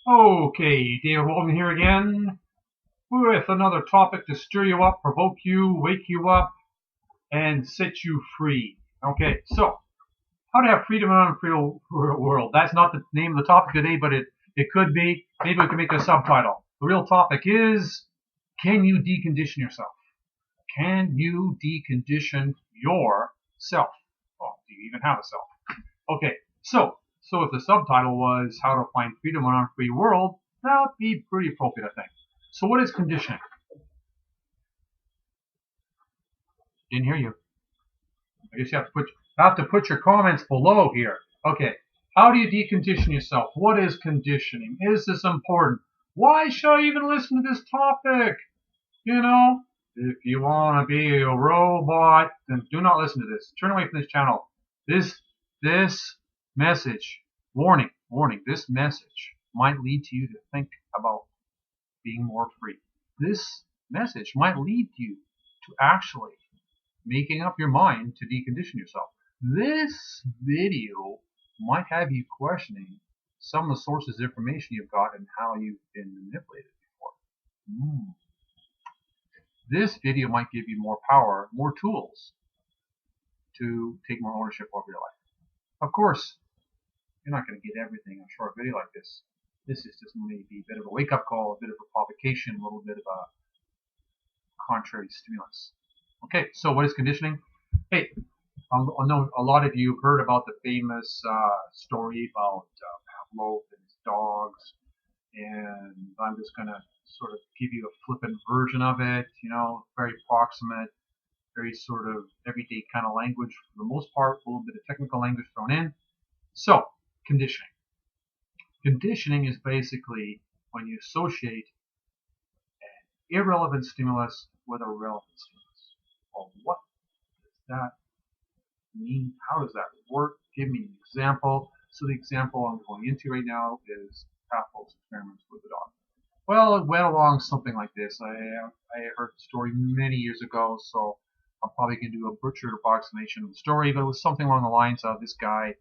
Okay, David Walton here again with another topic to stir you up, provoke you, wake you up, and set you free. Okay, so how to have freedom in an unfree world. That's not the name of the topic today, but it could be. Maybe we can make a subtitle. The real topic is, can you decondition yourself? Can you decondition yourself? Well, do you even have a self? Okay, so if the subtitle was how to find freedom in an unfree world, that would be pretty appropriate, I think. So what is conditioning? Didn't hear you. I guess you have to put your comments below here. Okay, how do you decondition yourself? What is conditioning? Is this important? Why should I even listen to this topic? You know, if you want to be a robot, then do not listen to this. Turn away from this channel. This message, warning, this message might lead to you to think about being more free. This message might lead you to actually making up your mind to decondition yourself. This video might have you questioning some of the sources of information you've got and how you've been manipulated before. This video might give you more power, more tools to take more ownership over your life. Of course, you're not going to get everything in a short video like this. This is just maybe a bit of a wake-up call, a bit of a provocation, a little bit of a contrary stimulus. Okay, so what is conditioning? Hey, I know a lot of you have heard about the famous story about Pavlov and his dogs, and I'm just going to sort of give you a flippant version of it, you know, very proximate, very sort of everyday kind of language for the most part, a little bit of technical language thrown in. So, conditioning. Conditioning is basically when you associate an irrelevant stimulus with a relevant stimulus. Well, what does that mean? How does that work? Give me an example. So the example I'm going into right now is Pavlov's experiments with the dog. Well, it went along something like this. I heard the story many years ago, so I'm probably going to do a butchered approximation of the story, but it was something along the lines of this guy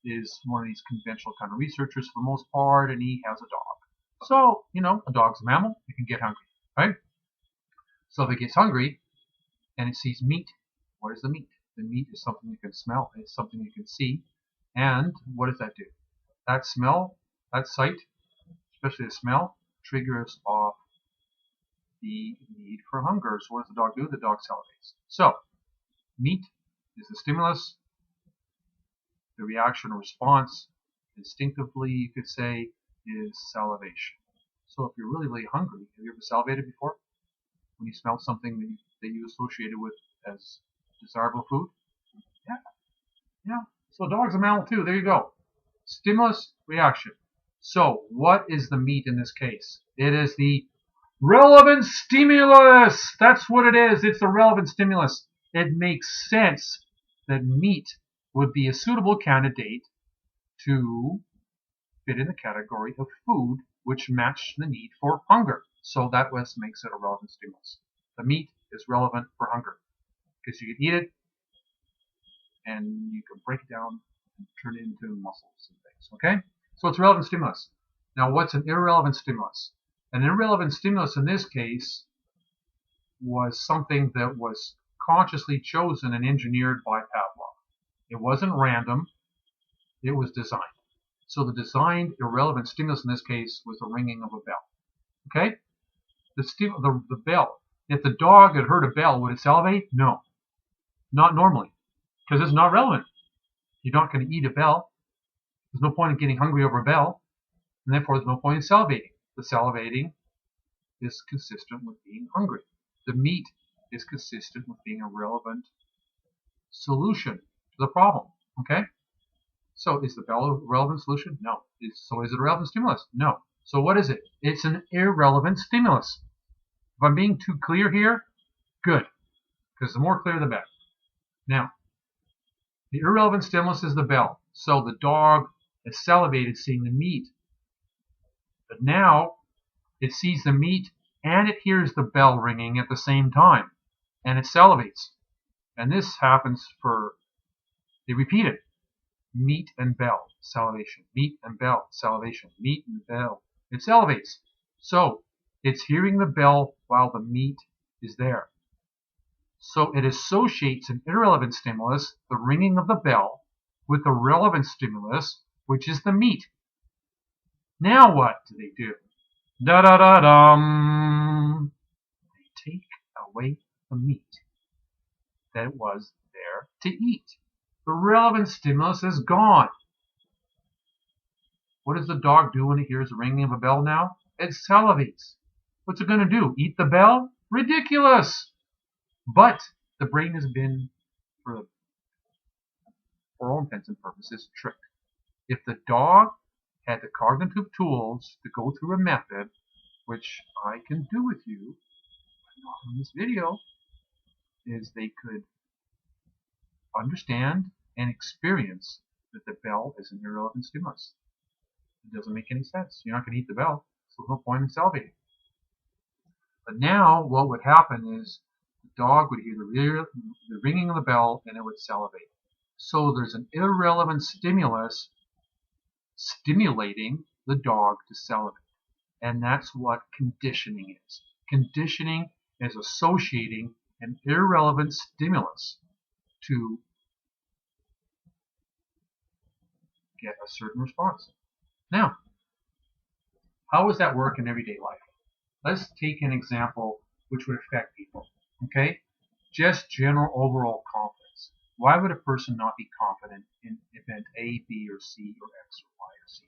is one of these conventional kind of researchers for the most part, and he has a dog. So, you know, a dog's a mammal. It can get hungry, right? So if it gets hungry and it sees meat, what is the meat? The meat is something you can smell. It's something you can see. And what does that do? That smell, that sight, especially the smell, triggers off the need for hunger. So what does the dog do? The dog salivates. So meat is the stimulus. The reaction or response, instinctively you could say, is salivation. So if you're really, really hungry, have you ever salivated before? When you smell something that you associated with as desirable food? Yeah. So dog's a mammal too. There you go. Stimulus, reaction. So what is the meat in this case? It is the relevant stimulus. That's what it is. It's the relevant stimulus. It makes sense that meat would be a suitable candidate to fit in the category of food which match the need for hunger. So that makes it a relevant stimulus. The meat is relevant for hunger because you can eat it and you can break it down and turn it into muscles and things. Okay? So it's a relevant stimulus. Now what's an irrelevant stimulus? An irrelevant stimulus in this case was something that was consciously chosen and engineered by Pavlov. It wasn't random. It was designed. So the designed irrelevant stimulus in this case was the ringing of a bell. Okay? The bell. If the dog had heard a bell, would it salivate? No. Not normally. Because it's not relevant. You're not going to eat a bell. There's no point in getting hungry over a bell. And therefore there's no point in salivating. The salivating is consistent with being hungry. The meat is consistent with being a relevant solution to the problem. Okay? So is the bell a relevant solution? No. So is it a relevant stimulus? No. So what is it? It's an irrelevant stimulus. If I'm being too clear here, good. Because the more clear, the better. Now, the irrelevant stimulus is the bell. So the dog is salivated seeing the meat. But now it sees the meat and it hears the bell ringing at the same time. And it salivates. And this happens they repeat it. Meat and bell, salivation. Meat and bell, salivation. Meat and bell, It salivates. So it's hearing the bell while the meat is there. So it associates an irrelevant stimulus, the ringing of the bell, with the relevant stimulus, which is the meat. Now what do they do? Da-da-da-dum. They take away the meat that was there to eat. The relevant stimulus is gone. What does the dog do when it hears the ringing of a bell now? It salivates. What's it going to do? Eat the bell? Ridiculous! But the brain has been, for all intents and purposes, tricked. If the dog had the cognitive tools to go through a method, which I can do with you, but not in this video, is they could understand and experience that the bell is an irrelevant stimulus. It doesn't make any sense. You're not going to eat the bell, so there's no point in salivating. But now what would happen is the dog would hear the ringing of the bell and it would salivate. So there's an irrelevant stimulus stimulating the dog to salivate. And that's what conditioning is. Conditioning is associating an irrelevant stimulus to get a certain response. Now, how does that work in everyday life? Let's take an example which would affect people. Okay? Just general overall confidence. Why would a person not be confident in event A, B, or C, or X, or Y, or Z?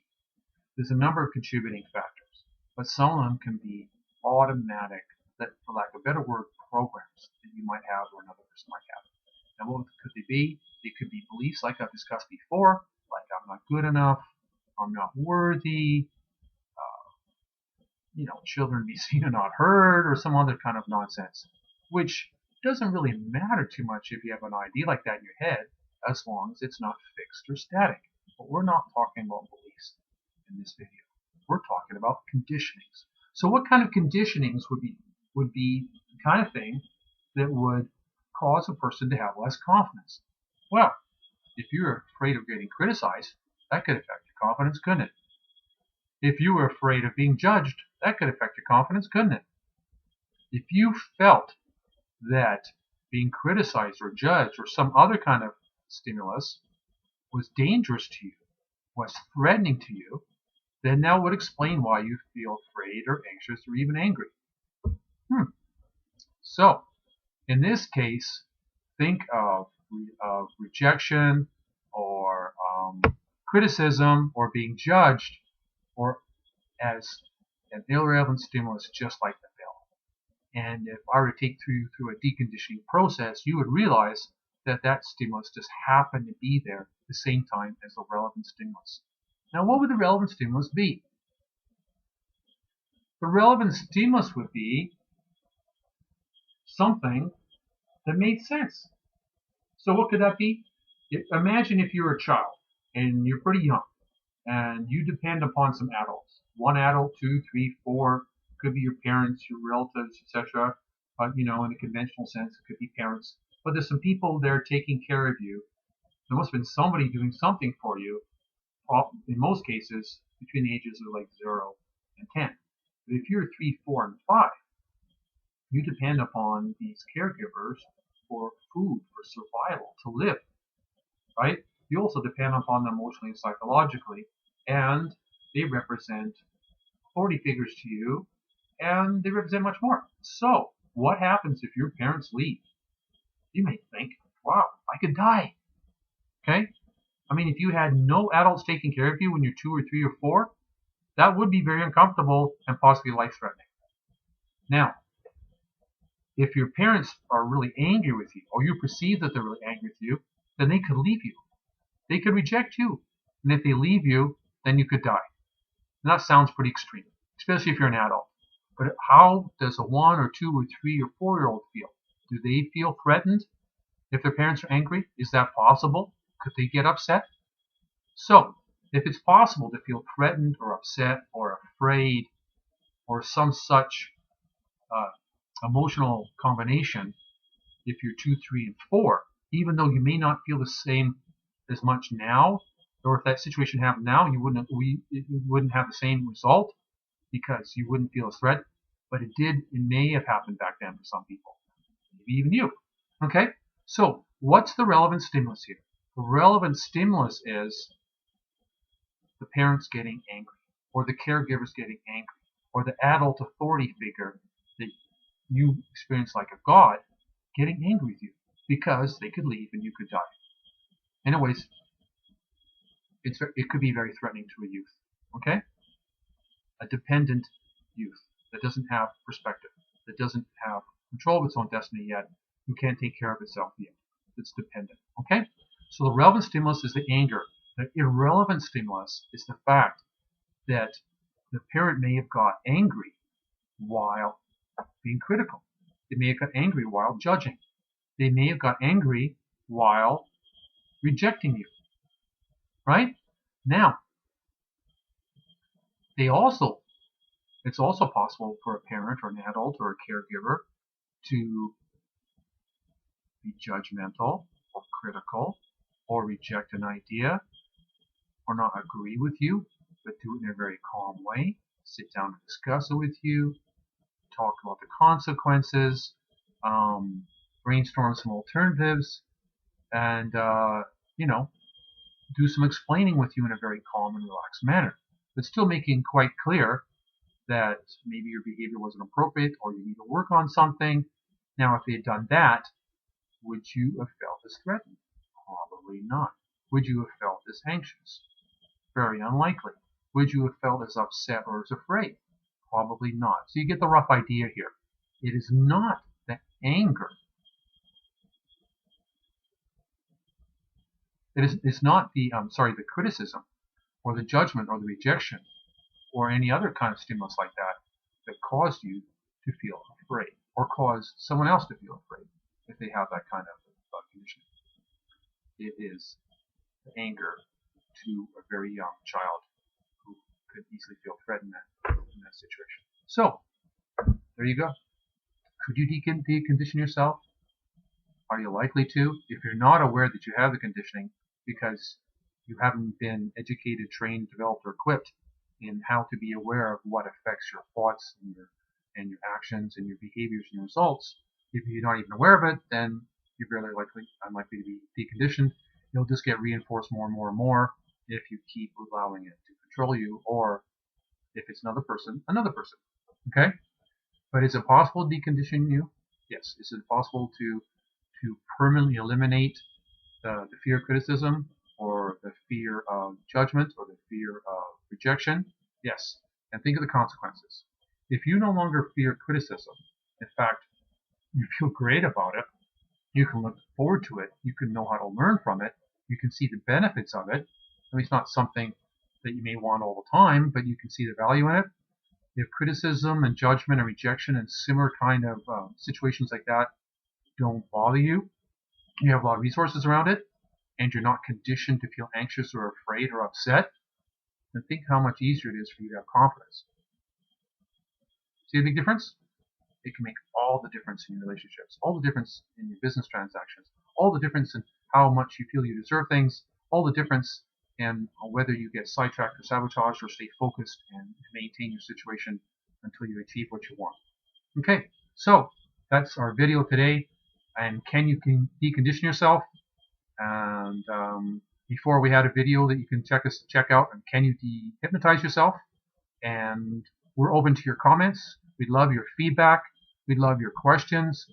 There's a number of contributing factors, but some of them can be automatic, that, for lack of a better word, programs that you might have or another person might have. Now, what could they be? They could be beliefs like I've discussed before, like I'm not good enough, I'm not worthy, children be seen and not heard, or some other kind of nonsense, which doesn't really matter too much if you have an idea like that in your head, as long as it's not fixed or static. But we're not talking about beliefs in this video. We're talking about conditionings. So what kind of conditionings would be the kind of thing that would cause a person to have less confidence? Well, if you're afraid of getting criticized, that could affect your confidence, couldn't it? If you were afraid of being judged, that could affect your confidence, couldn't it? If you felt that being criticized or judged or some other kind of stimulus was dangerous to you, was threatening to you, then that would explain why you feel afraid or anxious or even angry. So, in this case, think of rejection or criticism or being judged or as an irrelevant stimulus, just like the bell. And if I were to take you through a deconditioning process, you would realize that that stimulus just happened to be there at the same time as the relevant stimulus. Now, what would the relevant stimulus be? The relevant stimulus would be something that made sense. So what could that be? Imagine if you're a child and you're pretty young and you depend upon some adults. One adult, 2, 3, 4, could be your parents, your relatives, etc. But, in a conventional sense, it could be parents. But there's some people there taking care of you. There must have been somebody doing something for you, in most cases, between the ages of like 0 and 10. But if you're 3, 4, and 5, you depend upon these caregivers for food, for survival, to live, right? You also depend upon them emotionally and psychologically, and they represent authority figures to you, and they represent much more. So, what happens if your parents leave? You may think, wow, I could die. Okay? I mean, if you had no adults taking care of you when you're 2 or 3 or 4, that would be very uncomfortable and possibly life-threatening. Now, if your parents are really angry with you, or you perceive that they're really angry with you, then they could leave you. They could reject you. And if they leave you, then you could die. And that sounds pretty extreme, especially if you're an adult. But how does a 1 or 2 or 3 or 4-year-old feel? Do they feel threatened if their parents are angry? Is that possible? Could they get upset? So, if it's possible to feel threatened or upset or afraid or some such emotional combination, if you're 2, 3, and 4, even though you may not feel the same as much now, or if that situation happened now, it wouldn't have the same result, because you wouldn't feel a threat, but it may have happened back then for some people, maybe even you. Okay, so what's the relevant stimulus here? The relevant stimulus is the parents getting angry, or the caregivers getting angry, or the adult authority figure that you experience like a god getting angry with you because they could leave and you could die. Anyways, it could be very threatening to a youth. Okay, a dependent youth that doesn't have perspective, that doesn't have control of its own destiny yet, who can't take care of itself yet. It's dependent. Okay, so the relevant stimulus is the anger. The irrelevant stimulus is the fact that the parent may have got angry while being critical. They may have got angry while judging. They may have got angry while rejecting you. Right? Now, it's also possible for a parent or an adult or a caregiver to be judgmental or critical or reject an idea or not agree with you, but do it in a very calm way, sit down and discuss it with you, talk about the consequences, brainstorm some alternatives, and do some explaining with you in a very calm and relaxed manner, but still making quite clear that maybe your behavior wasn't appropriate or you need to work on something. Now, if they had done that, would you have felt as threatened? Probably not. Would you have felt as anxious? Very unlikely. Would you have felt as upset or as afraid? Probably not. So you get the rough idea here. It is not the anger. It's not the criticism or the judgment or the rejection or any other kind of stimulus like that caused you to feel afraid or caused someone else to feel afraid if they have that kind of conditioning. It is the anger to a very young child who could easily feel threatened in that situation. So, there you go. Could you decondition yourself? Are you likely to? If you're not aware that you have the conditioning because you haven't been educated, trained, developed, or equipped in how to be aware of what affects your thoughts and your actions and your behaviors and your results, if you're not even aware of it, then you're very unlikely to be deconditioned. You'll just get reinforced more and more and more if you keep allowing it to control you, or if it's another person. Okay? But is it possible to decondition you? Yes. Is it possible to permanently eliminate the fear of criticism or the fear of judgment or the fear of rejection? Yes. And think of the consequences. If you no longer fear criticism, in fact, you feel great about it, you can look forward to it, you can know how to learn from it, you can see the benefits of it. I mean, it's not something that you may want all the time, but you can see the value in it. If criticism and judgment and rejection and similar kind of situations like that don't bother you, you have a lot of resources around it, and you're not conditioned to feel anxious or afraid or upset, then think how much easier it is for you to have confidence. See the big difference? It can make all the difference in your relationships, all the difference in your business transactions, all the difference in how much you feel you deserve things, all the difference in whether you get sidetracked or sabotaged or stay focused and maintain your situation until you achieve what you want. Okay, so that's our video today. And can you decondition yourself? And before we had a video that you can check out, and can you dehypnotize yourself? And we're open to your comments. We'd love your feedback. We'd love your questions.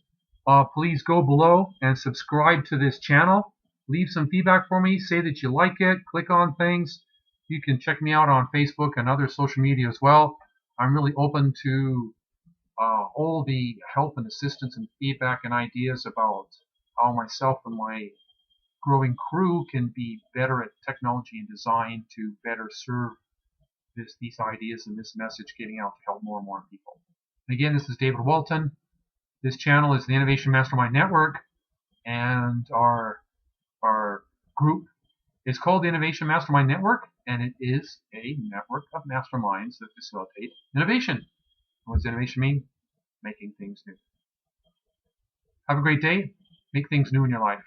Please go below and subscribe to this channel. Leave some feedback for me. Say that you like it. Click on things. You can check me out on Facebook and other social media as well. I'm really open to all the help and assistance and feedback and ideas about how myself and my growing crew can be better at technology and design to better serve these ideas and this message getting out to help more and more people. And again, this is David Walton. This channel is the Innovation Mastermind Network, and our group is called the Innovation Mastermind Network, and it is a network of masterminds that facilitate innovation. What does innovation mean? Making things new. Have a great day. Make things new in your life.